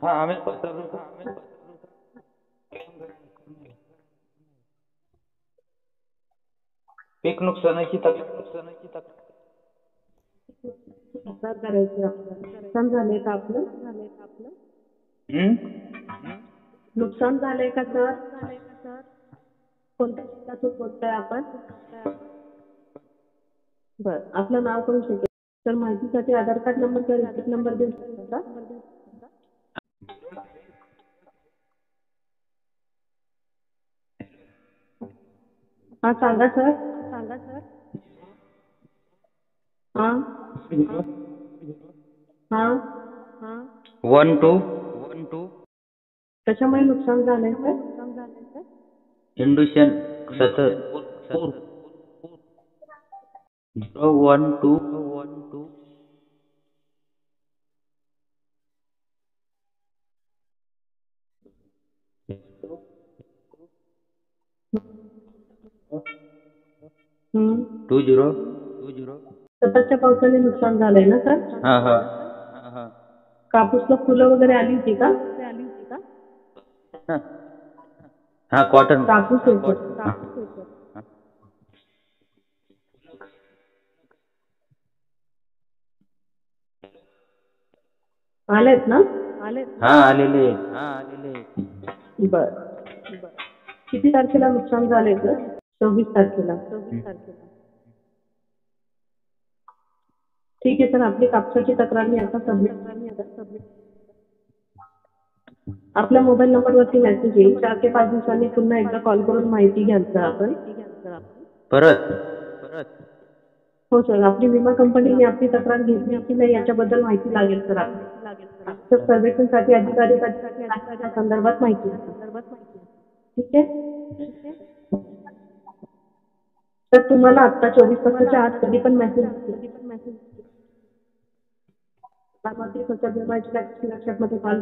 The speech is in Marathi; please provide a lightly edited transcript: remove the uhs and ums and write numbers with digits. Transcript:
हा आम्ही पसरलो. पीक नुकसानाची तक्रार. तक्रार करायची आपल्याला. नुकसान झालंय का आपलं? हम्म? नुकसान झालंय का सर? कोणत्या शेतातून बोलतोय आपण? बर, आपलं नाव कळू शकेल तर माहितीसाठी आधार कार्ड नंबर किंवा रिसिप्ट नंबर देऊ शकता का? हा सांगा सर. हा हा 1 2 कशामुळे नुकसान झालंय सर? इंडुशन 0 1 2. हम्म 2 0. सततच्या पावसाने नुकसान झालंय ना सर? हा हा कापूसला फुलं वगैरे आली होती का? हा कॉटन. कापूस आहे सर. आलेत ना? हा आलेले. बर, किती तारखेला नुकसान झालंय सर? 24 तारखेला. ठीक आहे सर, आपली कापसाची तक्रार मी आता सबमिट. आपल्या मोबाईल नंबरवरती मेसेज येईल. 4 ते 5 दिवसांनी पुन्हा एकदा कॉल करून माहिती घ्याल सर आपण. परत हो सर, आपली विमा कंपनीने आपली तक्रार घेतली की नाही याच्याबद्दल माहिती लागेल सर आपल्याला. आपल्या सर्वेक्षणसाठी अधिकारी त्या संदर्भात माहिती देतात. ठीक आहे तर तुम्हाला आता 24 तासाच्या आत कधी पण मेसेज लाभार्थी स्वतः विमा लक्षात मध्ये कॉल